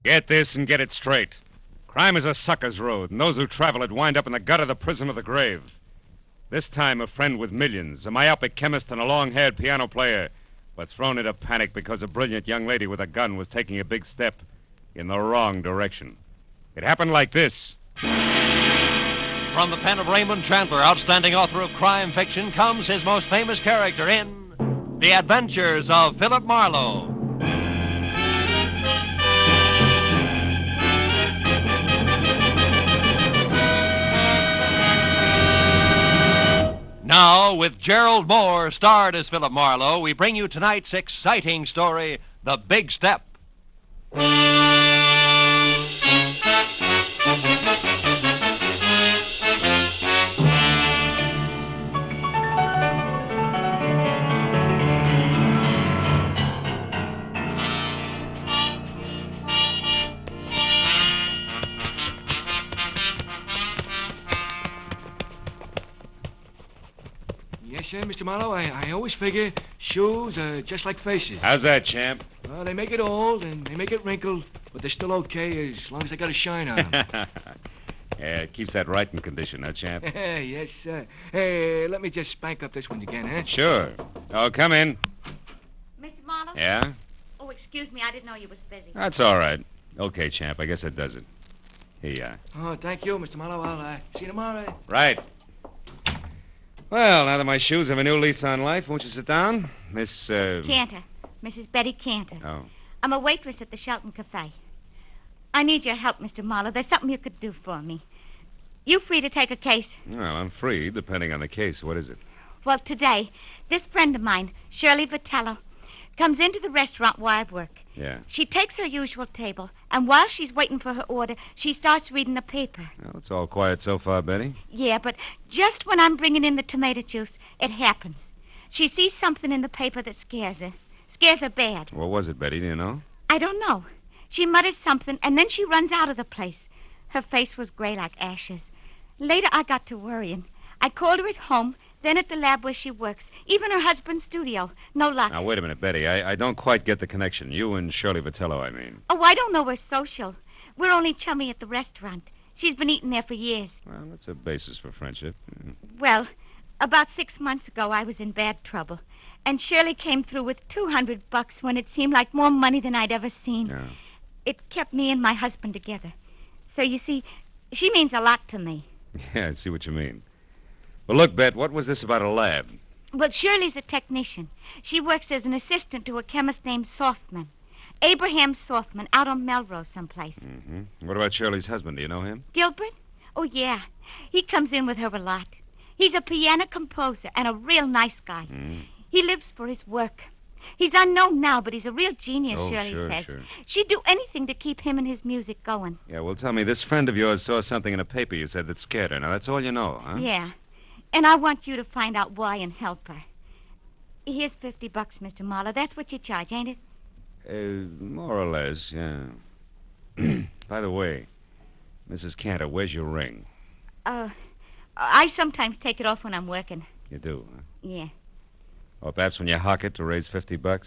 Get this and get it straight. Crime is a sucker's road, and those who travel it wind up in the gut of the prison of the grave. This time, a friend with millions, a myopic chemist, and a long-haired piano player were thrown into panic because a brilliant young lady with a gun was taking a big step in the wrong direction. It happened like this. From the pen of Raymond Chandler, outstanding author of crime fiction, comes his most famous character in The Adventures of Philip Marlowe. Now, with Gerald Moore starred as Philip Marlowe, we bring you tonight's exciting story, The Big Step. Yes, sir, Mr. Marlowe. I always figure shoes are just like faces. How's that, champ? Well, they make it old and they make it wrinkled, but they're still okay as long as they got a shine on them. Yeah, it keeps that right in condition, huh, champ? Yes, sir. Hey, let me just spank up this one again, huh? Sure. Oh, come in. Mr. Marlowe? Yeah? Oh, excuse me. I didn't know you was busy. That's all right. Okay, champ. I guess that does it. Here you are. Oh, thank you, Mr. Marlowe. I'll see you tomorrow. Right. Well, now that my shoes have a new lease on life, won't you sit down? Miss, Cantor. Mrs. Betty Cantor. Oh. I'm a waitress at the Shelton Cafe. I need your help, Mr. Marlowe. There's something you could do for me. You free to take a case? Well, I'm free, depending on the case. What is it? Well, today, this friend of mine, Shirley Vitello, comes into the restaurant where I work. Yeah. She takes her usual table, and while she's waiting for her order, she starts reading the paper. Well, it's all quiet so far, Betty. Yeah, but just when I'm bringing in the tomato juice, it happens. She sees something in the paper that scares her. Scares her bad. What was it, Betty? Do you know? I don't know. She mutters something, and then she runs out of the place. Her face was gray like ashes. Later, I got to worrying. I called her at home, then at the lab where she works, even her husband's studio. No luck. Now, wait a minute, Betty. I don't quite get the connection. You and Shirley Vitello, I mean. Oh, I don't know her social. We're only chummy at the restaurant. She's been eating there for years. Well, that's a basis for friendship. Well, about 6 months ago, I was in bad trouble. And Shirley came through with $200 when it seemed like more money than I'd ever seen. Yeah. It kept me and my husband together. So, you see, she means a lot to me. Yeah, I see what you mean. Well, look, Bet, what was this about a lab? Well, Shirley's a technician. She works as an assistant to a chemist named Softman. Abraham Softman, out on Melrose someplace. Mm-hmm. What about Shirley's husband? Do you know him? Gilbert? Oh, yeah. He comes in with her a lot. He's a piano composer and a real nice guy. Mm. He lives for his work. He's unknown now, but he's a real genius, Oh, Shirley sure, says. sure. She'd do anything to keep him and his music going. Yeah, well, tell me, this friend of yours saw something in a paper you said that scared her. Now, that's all you know, huh? Yeah. And I want you to find out why and help her. Here's $50, Mr. Marlowe. That's what you charge, ain't it? More or less, yeah. By the way, Mrs. Cantor, where's your ring? I sometimes take it off when I'm working. You do, huh? Yeah. Or perhaps when you hock it to raise $50?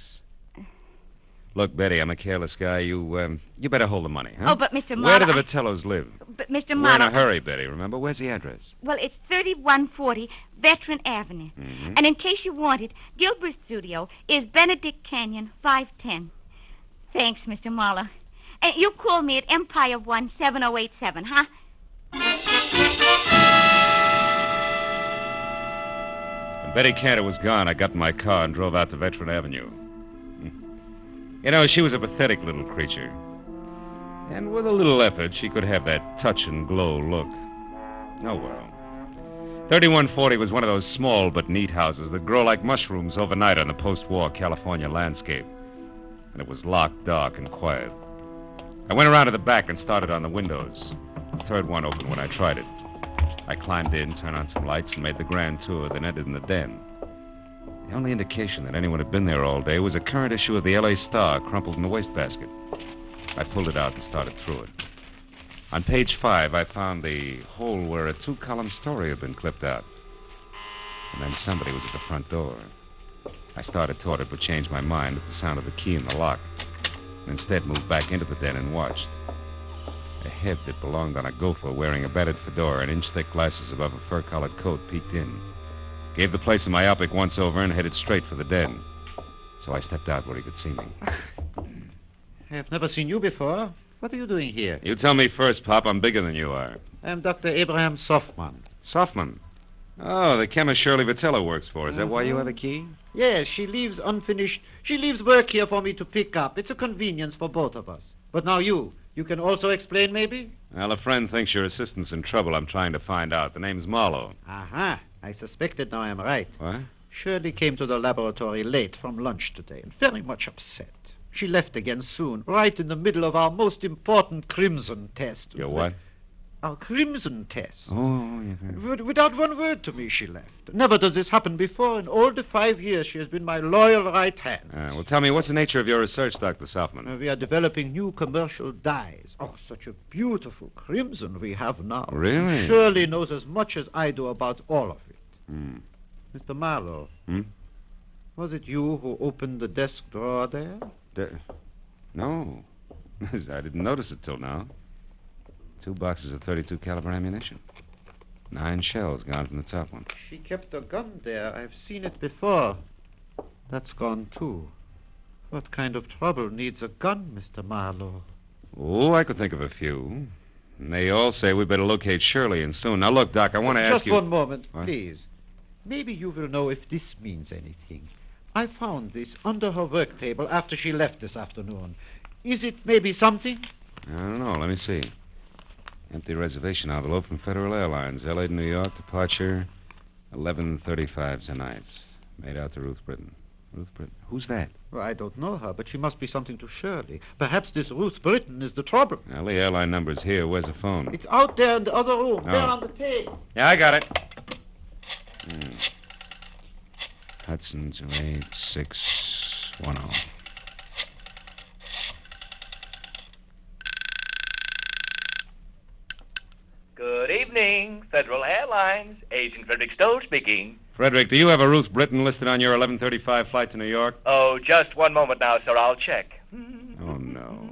Look, Betty, I'm a careless guy. You better hold the money, huh? Oh, but Mr. Marlowe... Where do the Vitellos live? But Mr. We're Marlowe... in a hurry, Betty, remember? Where's the address? Well, it's 3140 Veteran Avenue. Mm-hmm. And in case you want it, Gilbert's studio is Benedict Canyon, 510. Thanks, Mr. Marlowe. And you call me at Empire 17087, huh? When Betty Cantor was gone, I got in my car and drove out to Veteran Avenue. You know, she was a pathetic little creature. And with a little effort, she could have that touch and glow look. Oh, well. 3140 was one of those small but neat houses that grow like mushrooms overnight on the post-war California landscape. And it was locked, dark, and quiet. I went around to the back and started on the windows. The third one opened when I tried it. I climbed in, turned on some lights, and made the grand tour, then entered in the den. The only indication that anyone had been there all day was a current issue of the L.A. Star crumpled in the wastebasket. I pulled it out and started through it. On page 5, I found the hole where a 2-column story had been clipped out. And then somebody was at the front door. I started toward it, but changed my mind at the sound of the key in the lock. Instead, moved back into the den and watched. A head that belonged on a gopher wearing a battered fedora and inch-thick glasses above a fur-collared coat peeked in. Gave the place a myopic once-over and headed straight for the den. So I stepped out where he could see me. I have never seen you before. What are you doing here? You tell me first, Pop. I'm bigger than you are. I am Dr. Abraham Softman. Softman? Oh, the chemist Shirley Vitello works for. Is that why you have a key? Yes, she leaves unfinished. She leaves work here for me to pick up. It's a convenience for both of us. But now you can also explain, maybe? Well, a friend thinks your assistant's in trouble. I'm trying to find out. The name's Marlowe. Aha. I suspected now I'm right. What? Shirley came to the laboratory late from lunch today and very much upset. She left again soon, right in the middle of our most important crimson test. Your what? Our crimson test. Oh, yeah. Without one word to me, she left. Never does this happen before. In all the 5 years, she has been my loyal right hand. Well, tell me, what's the nature of your research, Dr. Softman? We are developing new commercial dyes. Oh, such a beautiful crimson we have now. Really? Shirley knows as much as I do about all of it. Mr. Marlowe. Was it you who opened the desk drawer there? No. I didn't notice it till now. 2 boxes of .32 caliber ammunition. 9 shells gone from the top one. She kept a gun there. I've seen it before. That's gone, too. What kind of trouble needs a gun, Mr. Marlowe? Oh, I could think of a few. And they all say we better locate Shirley, and soon. Now, look, Doc, I want to ask you... Just one moment, What? please. Maybe you will know if this means anything. I found this under her work table after she left this afternoon. Is it maybe something? I don't know. Let me see. Empty reservation envelope from Federal Airlines, L.A. to New York, departure 11:35 tonight. Made out to Ruth Britton. Ruth Britton? Who's that? Well, I don't know her, but she must be something to Shirley. Perhaps this Ruth Britton is the trouble. Well, the airline number's here. Where's the phone? It's out there in the other room, Oh. there on the table. Yeah, I got it. Hudson 28610. Good evening, Federal Airlines. Agent Frederick Stowe speaking. Frederick, do you have a Ruth Britton listed on your 11:35 flight to New York? Oh, just one moment now, sir. I'll check. Oh, no.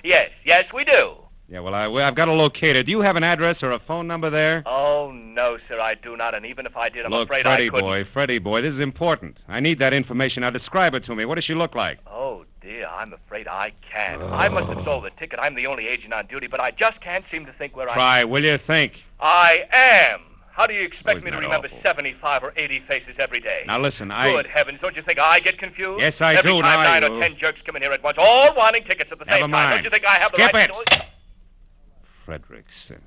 Yes, we do. Yeah, well, I've got to locate her. Do you have an address or a phone number there? Oh, no, sir, I do not. And even if I did, I'm Look, afraid Freddie I couldn't. Freddie boy, this is important. I need that information. Now, describe it to me. What does she look like? Oh, dear, I'm afraid I can't. I must have sold the ticket. I'm the only agent on duty, but I just can't seem to think where Try, will you? Think. I am. How do you expect isn't me to that remember awful? 75 or 80 faces every day? Now, listen, Good heavens, don't you think I get confused? Yes, I every do. Time Now I 9 do. or 10 jerks come in here at once, all wanting tickets at the Never same mind. time. Don't you think I have Skip the right it. to do it? Frederickson.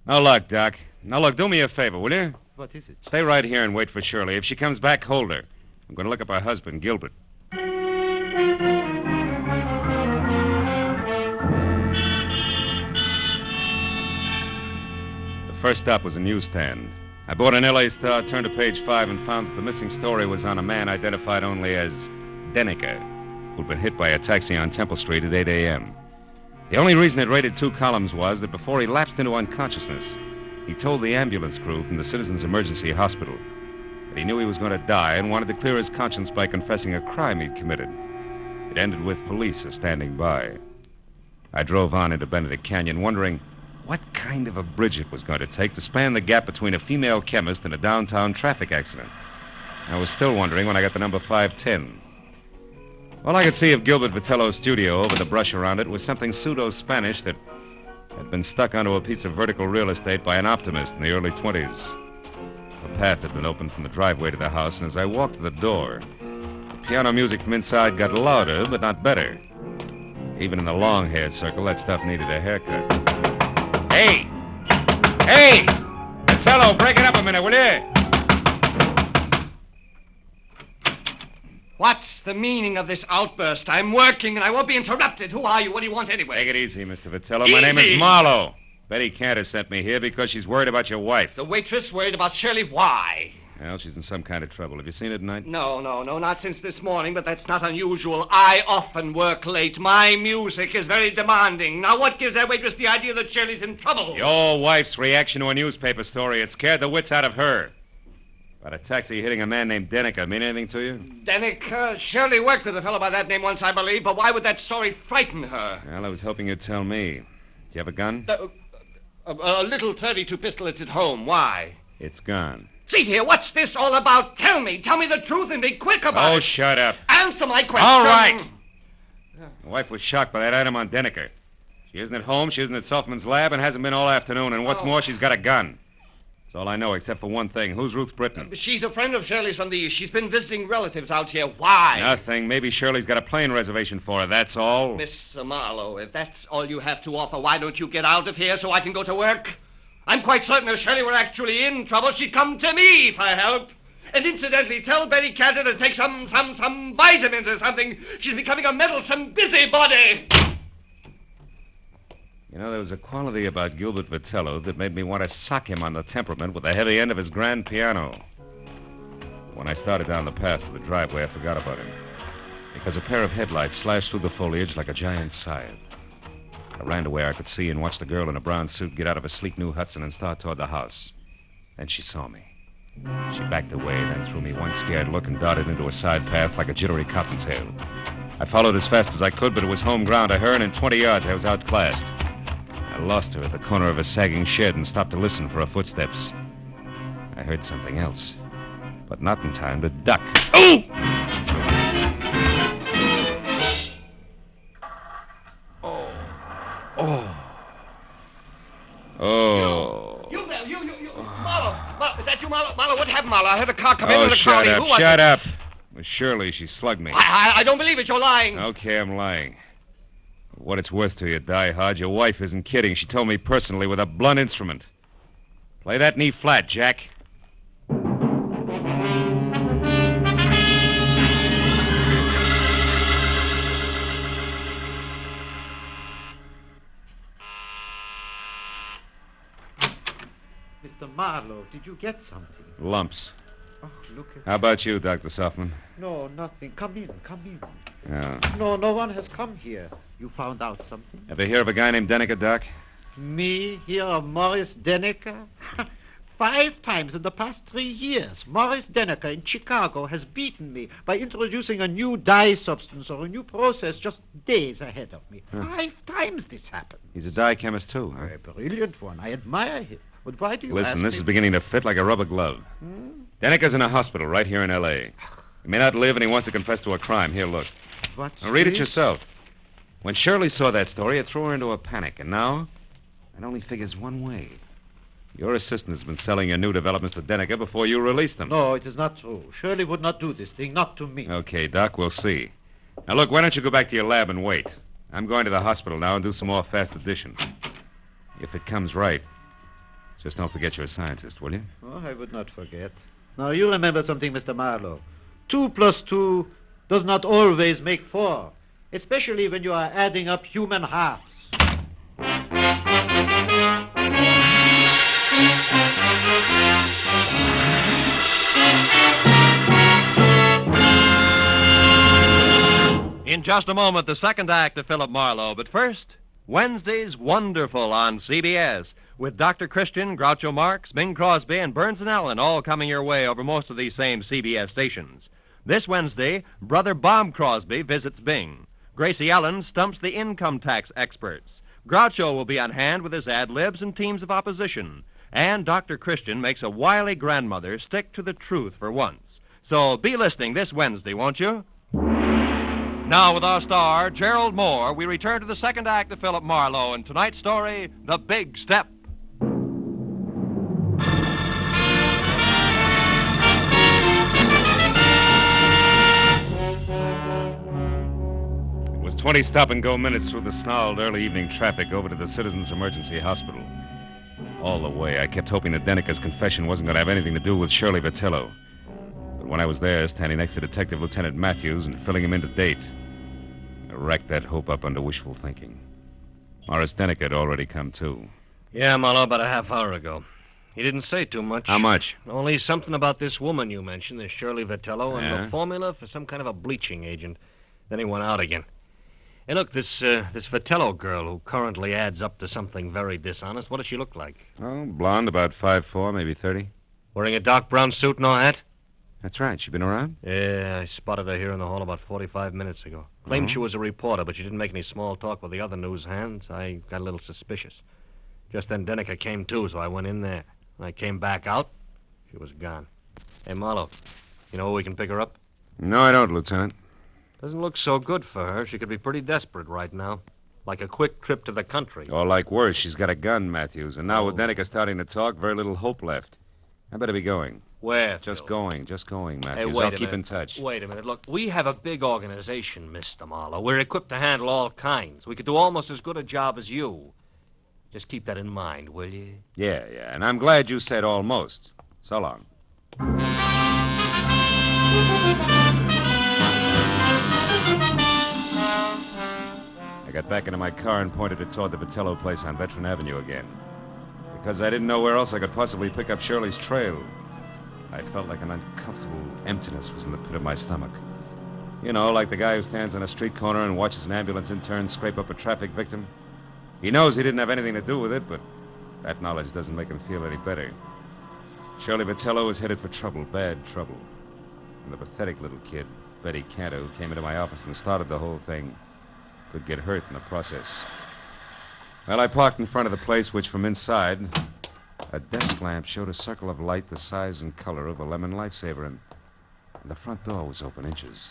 Now, look, Doc. Now, look, do me a favor, will you? What is it? Stay right here and wait for Shirley. If she comes back, hold her. I'm going to look up her husband, Gilbert. The first stop was a newsstand. I bought an L.A. Star, turned to page 5, and found that the missing story was on a man identified only as Denneker, who'd been hit by a taxi on Temple Street at 8 a.m. The only reason it rated 2 columns was that before he lapsed into unconsciousness, he told the ambulance crew from the Citizens Emergency Hospital that he knew he was going to die and wanted to clear his conscience by confessing a crime he'd committed. It ended with police standing by. I drove on into Benedict Canyon, wondering what kind of a bridge it was going to take to span the gap between a female chemist and a downtown traffic accident. I was still wondering when I got to number 510. All I could see of Gilbert Vitello's studio over the brush around it was something pseudo-Spanish that had been stuck onto a piece of vertical real estate by an optimist in the early 20s. A path had been opened from the driveway to the house, and as I walked to the door, the piano music from inside got louder, but not better. Even in the long-haired circle, that stuff needed a haircut. Hey! Hey! Vitello, break it up a minute, will you? What's the meaning of this outburst? I'm working and I won't be interrupted. Who are you? What do you want anyway? Take it easy, Mr. Vitello. My name is Easy? Marlowe. Betty Cantor sent me here because she's worried about your wife. The waitress worried about Shirley. Why? Well, she's in some kind of trouble. Have you seen her tonight? No, not since this morning, but that's not unusual. I often work late. My music is very demanding. Now, what gives that waitress the idea that Shirley's in trouble? Your wife's reaction to a newspaper story. It scared the wits out of her. About a taxi hitting a man named Denneker. Mean anything to you? Denneker? Shirley worked with a fellow by that name once, I believe, but why would that story frighten her? Well, I was hoping you'd tell me. Do you have a gun? A little .32 pistol that's at home. Why? It's gone. See here, what's this all about? Tell me the truth and be quick about it. Oh, shut up. Answer my question. All right. My wife was shocked by that item on Denneker. She isn't at home, she isn't at Selfman's lab, and hasn't been all afternoon. And what's more, she's got a gun. That's all I know, except for one thing. Who's Ruth Britton? She's a friend of Shirley's from the East. She's been visiting relatives out here. Why? Nothing. Maybe Shirley's got a plane reservation for her, that's all. Mr. Marlowe, if that's all you have to offer, why don't you get out of here so I can go to work? I'm quite certain if Shirley were actually in trouble, she'd come to me for help. And incidentally, tell Betty Cantor to take some vitamins or something. She's becoming a meddlesome busybody. You know, there was a quality about Gilbert Vitello that made me want to sock him on the temperament with the heavy end of his grand piano. When I started down the path to the driveway, I forgot about him. Because a pair of headlights slashed through the foliage like a giant scythe. I ran to where I could see and watched the girl in a brown suit get out of a sleek new Hudson and start toward the house. Then she saw me. She backed away, then threw me one scared look and darted into a side path like a jittery cottontail. I followed as fast as I could, but it was home ground to her, and in 20 yards I was outclassed. I lost her at the corner of a sagging shed and stopped to listen for her footsteps. I heard something else, but not in time to duck. Oh! Oh. You there, you. Marlowe, is that you, Marlowe? Marlowe, what happened, Marlowe? I heard a car come in with a shut crowd. up, Who was shut it? up. It was Shirley. She slugged me. I don't believe it. You're lying. Okay, I'm lying. For what it's worth to you, Die Hard, your wife isn't kidding. She told me personally with a blunt instrument. Play that knee flat, Jack. Mr. Marlowe, did you get something? Lumps. Oh, look at... How about you, Dr. Softman? No, nothing. Come in. Yeah. No one has come here. You found out something? Ever hear of a guy named Denneker, Doc? Me hear of Morris Denneker? 5 times in the past 3 years, Morris Denneker in Chicago has beaten me by introducing a new dye substance or a new process just days ahead of me. 5 times this happened. He's a dye chemist, too, huh? A brilliant one. I admire him. But why do you Listen, ask this me? is beginning to fit like a rubber glove. Denneker's in a hospital right here in L.A. He may not live, and he wants to confess to a crime. Here, look. What's Now, read it this? yourself. When Shirley saw that story, it threw her into a panic, and now it only figures one way. Your assistant has been selling your new developments to Denneker before you released them. No, it is not true. Shirley would not do this thing, not to me. Okay, Doc, we'll see. Now, look, why don't you go back to your lab and wait? I'm going to the hospital now and do some more fast addition. If it comes right, just don't forget you're a scientist, will you? Oh, I would not forget. Now, you remember something, Mr. Marlowe. 2 + 2 does not always make 4, especially when you are adding up human hearts. In just a moment, the second act of Philip Marlowe. But first, Wednesday's Wonderful on CBS, with Dr. Christian, Groucho Marx, Bing Crosby, and Burns and Allen all coming your way over most of these same CBS stations. This Wednesday, Brother Bob Crosby visits Bing. Gracie Allen stumps the income tax experts. Groucho will be on hand with his ad-libs and teams of opposition. And Dr. Christian makes a wily grandmother stick to the truth for once. So be listening this Wednesday, won't you? Now, with our star, Gerald Moore, we return to the second act of Philip Marlowe and tonight's story, The Big Step. It was 20 stop-and-go minutes through the snarled early evening traffic over to the Citizens Emergency Hospital. All the way, I kept hoping that Denneker's confession wasn't going to have anything to do with Shirley Vitello. But when I was there, standing next to Detective Lieutenant Matthews and filling him in to date, I racked that hope up under wishful thinking. Morris Denneker had already come, too. Yeah, Marlowe, about a half hour ago. He didn't say too much. How much? Only something about this woman you mentioned, this Shirley Vitello, and Yeah? the formula for some kind of a bleaching agent. Then he went out again. Hey, look, this Vitello girl who currently adds up to something very dishonest, what does she look like? Oh, blonde, about 5'4", maybe 30. Wearing a dark brown suit, no hat? That's right. She been around? Yeah, I spotted her here in the hall about 45 minutes ago. Claimed she was a reporter, but she didn't make any small talk with the other news hands. I got a little suspicious. Just then Deniker came too, so I went in there. When I came back out, she was gone. Hey, Marlowe, you know where we can pick her up? No, I don't, Lieutenant. Doesn't look so good for her. She could be pretty desperate right now. Like a quick trip to the country. Or like worse, she's got a gun, Matthews. And now with Deniker starting to talk, very little hope left. I better be going. Where? Just Phil? going, Matthews. Hey, wait I'll a keep minute. in touch. Wait a minute. Look, we have a big organization, Mr. Marlowe. We're equipped to handle all kinds. We could do almost as good a job as you. Just keep that in mind, will you? Yeah. And I'm glad you said almost. So long. I got back into my car and pointed it toward the Vitello place on Veteran Avenue again. Because I didn't know where else I could possibly pick up Shirley's trail. I felt like an uncomfortable emptiness was in the pit of my stomach. You know, like the guy who stands on a street corner and watches an ambulance intern scrape up a traffic victim. He knows he didn't have anything to do with it, but that knowledge doesn't make him feel any better. Shirley Vitello was headed for trouble, bad trouble. And the pathetic little kid, Betty Cantor, who came into my office and started the whole thing, could get hurt in the process. Well, I parked in front of the place, which from inside, a desk lamp showed a circle of light the size and color of a lemon lifesaver, and the front door was open inches,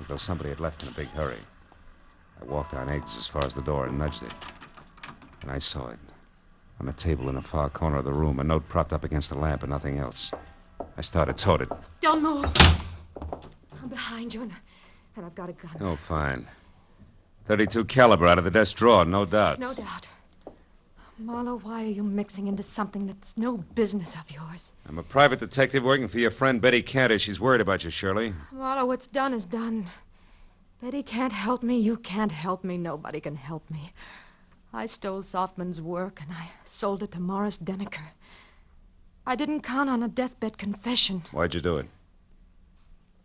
as though somebody had left in a big hurry. I walked on eggs as far as the door and nudged it. And I saw it. On a table in a far corner of the room, a note propped up against the lamp and nothing else. I started toward it. Don't move. I'm behind you, and I've got a gun. Oh, fine. .32 caliber out of the desk drawer, no doubt. No doubt. Marlowe, why are you mixing into something that's no business of yours? I'm a private detective working for your friend Betty Cantor. She's worried about you, Shirley. Marlowe, what's done is done. Betty can't help me. You can't help me. Nobody can help me. I stole Softman's work, and I sold it to Morris Deniker. I didn't count on a deathbed confession. Why'd you do it?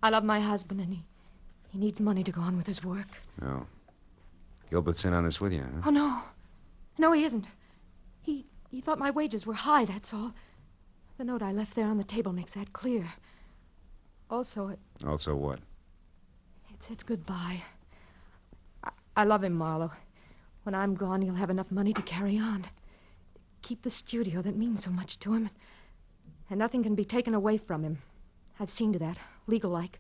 I love my husband, and he needs money to go on with his work. No. Gilbert's in on this with you, huh? Oh, no. No, he isn't. He thought my wages were high, that's all. The note I left there on the table makes that clear. Also, Also what? It says goodbye. I love him, Marlowe. When I'm gone, he'll have enough money to carry on. Keep the studio that means so much to him. And nothing can be taken away from him. I've seen to that, legal-like.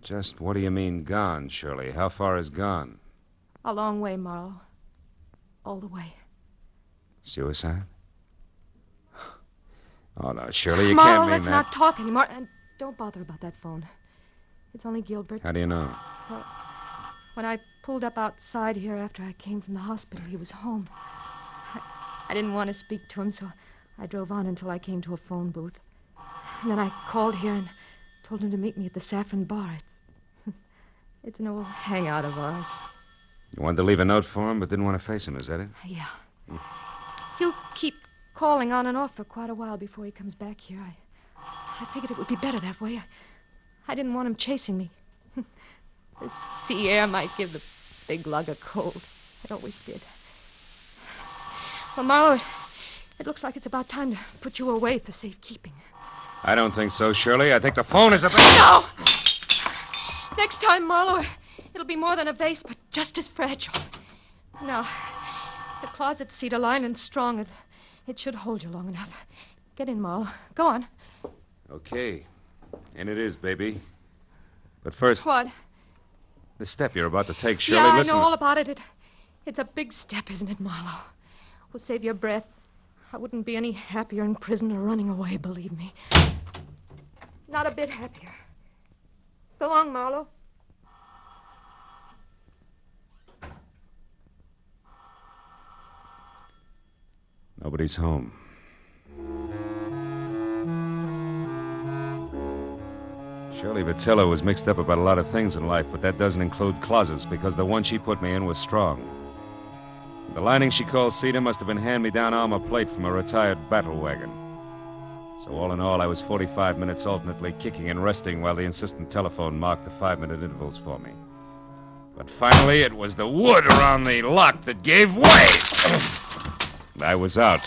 Just what do you mean gone, Shirley? How far is gone? A long way, Marlowe. All the way. Suicide? Oh, no, Shirley, you Marlowe, can't mean let's that. not talk anymore. And don't bother about that phone. It's only Gilbert. How do you know? Well, when I pulled up outside here after I came from the hospital, he was home. I didn't want to speak to him, so I drove on until I came to a phone booth. And then I called here and told him to meet me at the Saffron Bar. It's an old hangout of ours. You wanted to leave a note for him, but didn't want to face him, is that it? Yeah. He'll keep calling on and off for quite a while before he comes back here. I figured it would be better that way. I didn't want him chasing me. The sea air might give the big lug a cold. It always did. Well, Marlowe, it looks like it's about time to put you away for safekeeping. I don't think so, Shirley. I think the phone is about... No! Next time, Marlowe, it'll be more than a vase, but just as fragile. Now, the closet's cedar lined and strong. It should hold you long enough. Get in, Marlowe. Go on. Okay. And it is, baby. But first... What? The step you're about to take, Shirley, yeah, listen... I know all about it. It's a big step, isn't it, Marlowe? We'll save your breath. I wouldn't be any happier in prison or running away, believe me. Not a bit happier. So long, Marlowe. Nobody's home. Shirley Vitello was mixed up about a lot of things in life, but that doesn't include closets, because the one she put me in was strong. The lining she called cedar must have been hand-me-down armor plate from a retired battle wagon. So all in all, I was 45 minutes alternately kicking and resting while the insistent telephone marked the 5-minute intervals for me. But finally, it was the wood around the lock that gave way. I was out.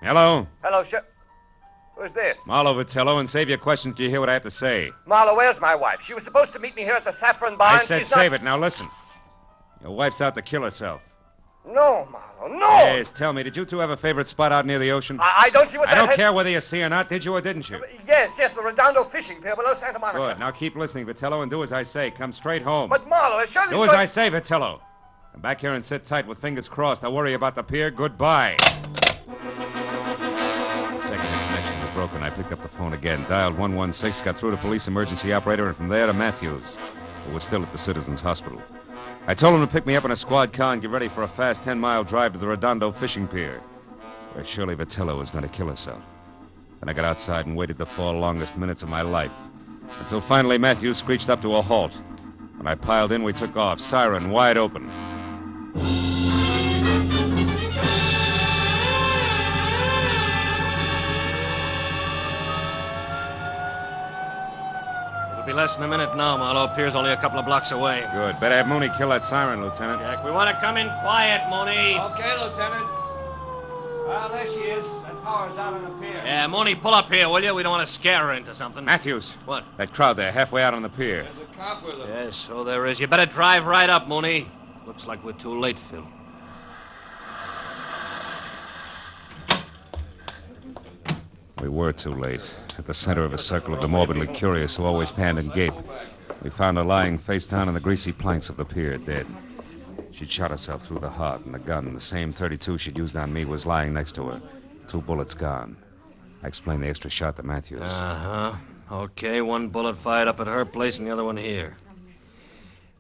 Hello? Hello, Who's this? Marlowe Vitello, and save your questions till you hear what I have to say. Marlowe, where's my wife? She was supposed to meet me here at the Saffron Bar. I said save it. Now listen. Your wife's out to kill herself. No, Marlowe, no! Yes, tell me, did you two have a favorite spot out near the ocean? I don't see what I don't care whether you see or not, did you or didn't you? Yes, the Redondo fishing pier below Santa Monica. Good. Now keep listening, Vitello, and do as I say. Come straight home. But, Marlowe, it surely... Do as I say, Vitello. Come back here and sit tight with fingers crossed. I'll worry about the pier. Goodbye. Second connection was broken. I picked up the phone again, dialed 116, got through to police emergency operator, and from there to Matthews, who was still at the Citizens Hospital. I told him to pick me up in a squad car and get ready for a fast 10-mile drive to the Redondo fishing pier, where Shirley Vitello was going to kill herself. Then I got outside and waited the 4 longest minutes of my life, until finally Matthews screeched up to a halt. When I piled in, we took off, siren wide open. It'll be less than a minute now, Marlowe. Pier's only a couple of blocks away. Good. Better have Mooney kill that siren, Lieutenant. Jack, we want to come in quiet, Mooney. Okay, Lieutenant. Well, there she is. That power's out on the pier. Yeah, Mooney, pull up here, will you? We don't want to scare her into something. Matthews. What? That crowd there, halfway out on the pier. There's a cop with her. Yes, so there is. You better drive right up, Mooney. Looks like we're too late, Phil. We were too late. At the center of a circle of the morbidly curious who always stand and gape, we found her lying face down on the greasy planks of the pier, dead. She'd shot herself through the heart, and the gun, the same .32 she'd used on me, was lying next to her. 2 bullets gone. I explained the extra shot to Matthews. Uh-huh. Okay, 1 bullet fired up at her place and the other one here.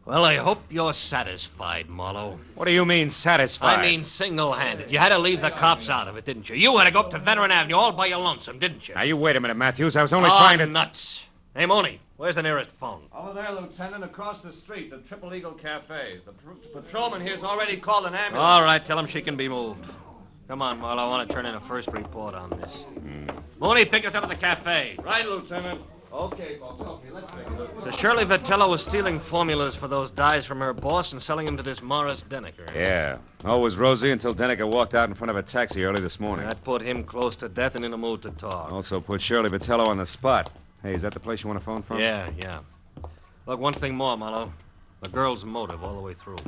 Well, I hope you're satisfied, Marlowe. What do you mean, satisfied? I mean single-handed. You had to leave the cops out of it, didn't you? You had to go up to Veteran Avenue all by your lonesome, didn't you? Now, you wait a minute, Matthews. I was only trying to... nuts. Hey, Mooney, where's the nearest phone? Over there, Lieutenant, across the street, the Triple Eagle Cafe. The patrolman here's already called an ambulance. All right, tell him she can be moved. Come on, Marlowe. I want to turn in a first report on this. Mooney, pick us up at the cafe. Right, Lieutenant. Okay, folks, okay, let's take a look. So Shirley Vitello was stealing formulas for those dyes from her boss and selling them to this Morris Denneker. Yeah. All was rosy until Denneker walked out in front of a taxi early this morning. That put him close to death and in a mood to talk. Also put Shirley Vitello on the spot. Hey, is that the place you want to phone from? Yeah. Look, one thing more, Marlowe. The girl's motive all the way through.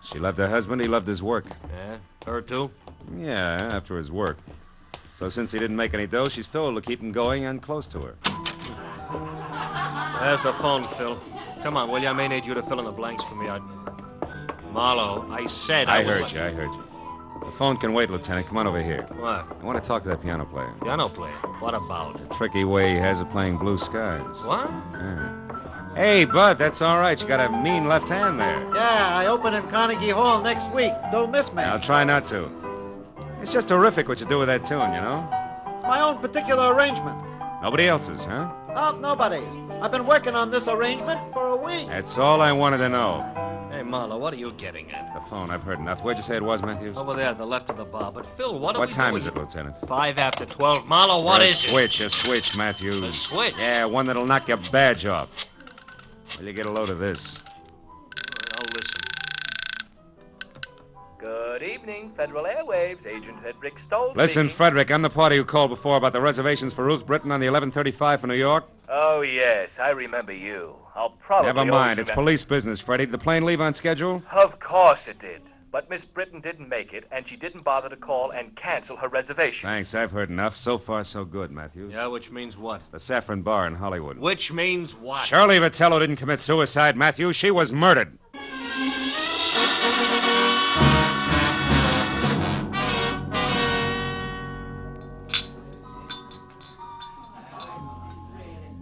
She loved her husband. He loved his work. Yeah? Her, too? Yeah, after his work. So since he didn't make any dough, she stole to keep him going and close to her. There's the phone, Phil. Come on, will you? I may need you to fill in the blanks for me. Marlowe, I said I heard you. The phone can wait, Lieutenant. Come on over here. What? I want to talk to that piano player. Piano player? What about? The tricky way he has of playing Blue Skies. What? Yeah. Hey, Bud, that's all right. You got a mean left hand there. Yeah, I open in Carnegie Hall next week. Don't miss me. I'll try not to. It's just terrific what you do with that tune, you know? It's my own particular arrangement. Nobody else's, huh? No, nobody's. I've been working on this arrangement for a week. That's all I wanted to know. Hey, Marlowe, what are you getting at? The phone, I've heard enough. Where'd you say it was, Matthews? Over there, the left of the bar. But, Phil, what are we What time doing? is it, Lieutenant? 5 after 12. Marlowe, what is it? A switch, Matthews. A switch? Yeah, one that'll knock your badge off. Will you get a load of this? I'll listen. Good evening, Federal Airwaves. Agent Hedrick Stoll. Listen, speaking. Frederick, I'm the party who called before about the reservations for Ruth Britton on the 11:35 for New York. Oh, yes, I remember you. I'll probably... Never mind. It's police business, Freddie. Did the plane leave on schedule? Of course it did. But Miss Britton didn't make it, and she didn't bother to call and cancel her reservation. Thanks. I've heard enough. So far, so good, Matthews. Yeah, which means what? The Saffron Bar in Hollywood. Which means what? Shirley Vitello didn't commit suicide, Matthews. She was murdered.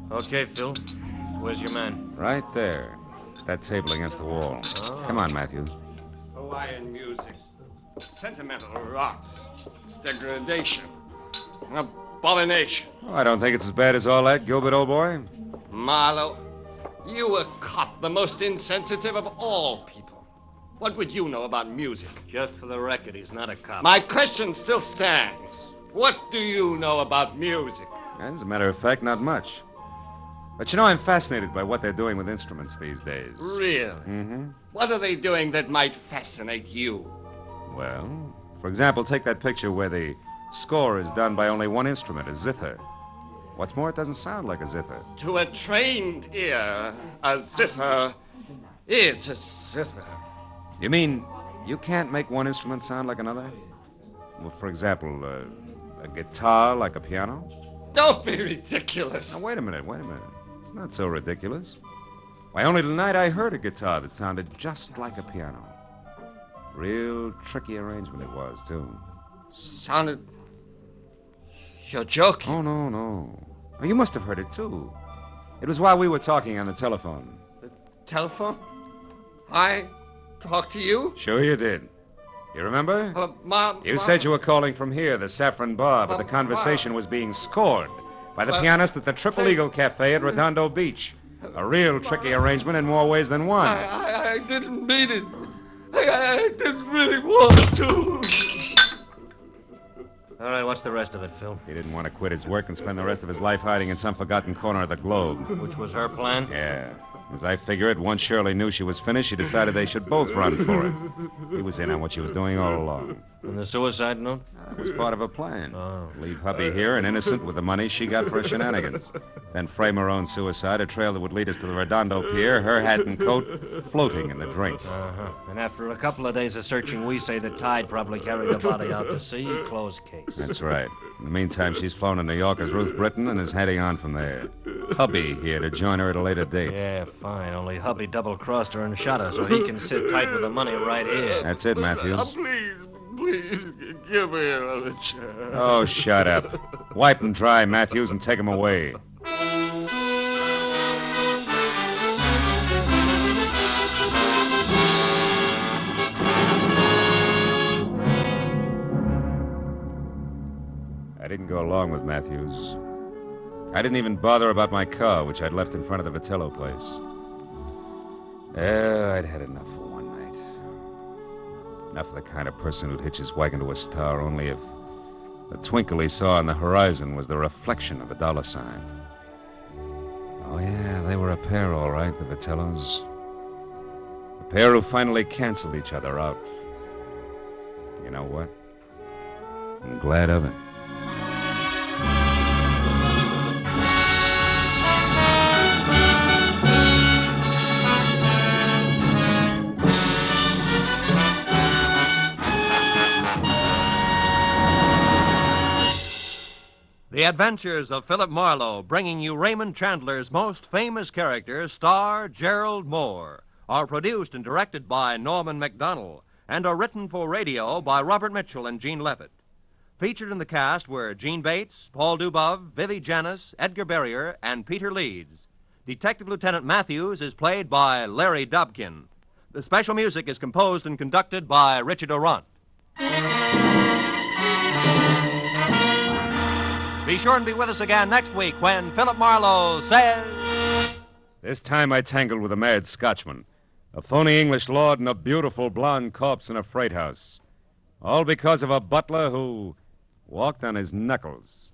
Okay, Phil. Where's your man? Right there. That table against the wall. Oh. Come on, Matthews. Hawaiian music. Sentimental rocks. Degradation. Abomination. Oh, I don't think it's as bad as all that, Gilbert, old boy. Marlowe, you a cop, the most insensitive of all people. What would you know about music? Just for the record, he's not a cop. My question still stands. What do you know about music? As a matter of fact, not much. But you know, I'm fascinated by what they're doing with instruments these days. Really? Mm-hmm. What are they doing that might fascinate you? Well, for example, take that picture where the score is done by only one instrument, a zither. What's more, it doesn't sound like a zither. To a trained ear, a zither is a zither. You mean you can't make one instrument sound like another? Well, for example, a guitar like a piano? Don't be ridiculous. Now, wait a minute. It's not so ridiculous. Why, only tonight I heard a guitar that sounded just like a piano. Real tricky arrangement it was, too. Sounded... You're joking. Oh, no. Oh, you must have heard it, too. It was while we were talking on the telephone. The telephone? I talked to you? Sure you did. You remember? You said you were calling from here, the Saffron Bar, but the conversation was being scored by the pianist at the Triple Eagle Cafe at Redondo Beach. A real tricky arrangement in more ways than one. I didn't mean it. I didn't really want to. All right, what's the rest of it, Phil? He didn't want to quit his work and spend the rest of his life hiding in some forgotten corner of the globe. Which was her plan? Yeah. As I figure it, once Shirley knew she was finished, she decided they should both run for it. He was in on what she was doing all along. And the suicide note? It was part of a plan. Oh. Leave hubby here and innocent with the money she got for her shenanigans. Then frame her own suicide, a trail that would lead us to the Redondo Pier, her hat and coat floating in the drink. Uh-huh. And after a couple of days of searching, we say the tide probably carried the body out to sea. Closed case. That's right. In the meantime, she's flown to New York as Ruth Britton and is heading on from there. Hubby here to join her at a later date. Yeah, fine. Only hubby double-crossed her and shot her so he can sit tight with the money right here. That's it, Matthews. Please, give me another chance. Oh, shut up. Wipe them dry, Matthews, and take them away. I didn't go along with Matthews. I didn't even bother about my car, which I'd left in front of the Vitello place. I'd had enough for one night. Enough of the kind of person who'd hitch his wagon to a star only if the twinkle he saw on the horizon was the reflection of a dollar sign. Oh, yeah, they were a pair, all right, the Vitellos. A pair who finally canceled each other out. You know what? I'm glad of it. The Adventures of Philip Marlowe, bringing you Raymond Chandler's most famous character, star Gerald Moore, are produced and directed by Norman MacDonald and are written for radio by Robert Mitchell and Gene Levitt. Featured in the cast were Gene Bates, Paul Dubov, Vivi Janis, Edgar Barrier, and Peter Leeds. Detective Lieutenant Matthews is played by Larry Dobkin. The special music is composed and conducted by Richard Orant. Be sure and be with us again next week when Philip Marlowe says... This time I tangled with a mad Scotchman, a phony English lord, and a beautiful blonde corpse in a freight house. All because of a butler who walked on his knuckles.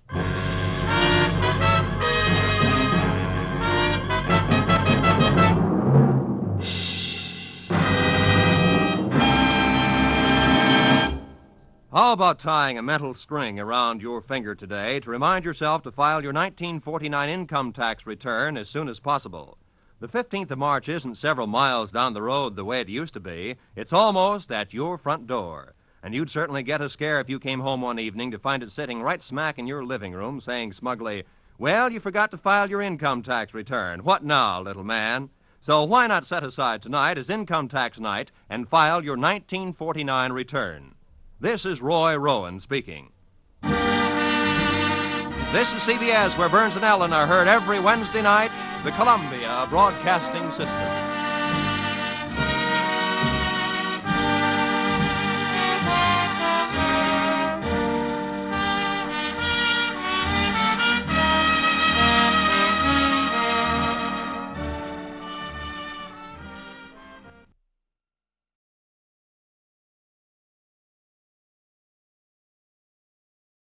How about tying a mental string around your finger today to remind yourself to file your 1949 income tax return as soon as possible? The 15th of March isn't several miles down the road the way it used to be. It's almost at your front door. And you'd certainly get a scare if you came home one evening to find it sitting right smack in your living room saying smugly, "Well, you forgot to file your income tax return. What now, little man?" So why not set aside tonight as income tax night and file your 1949 return? This is Roy Rowan speaking. This is CBS, where Burns and Ellen are heard every Wednesday night, the Columbia Broadcasting System.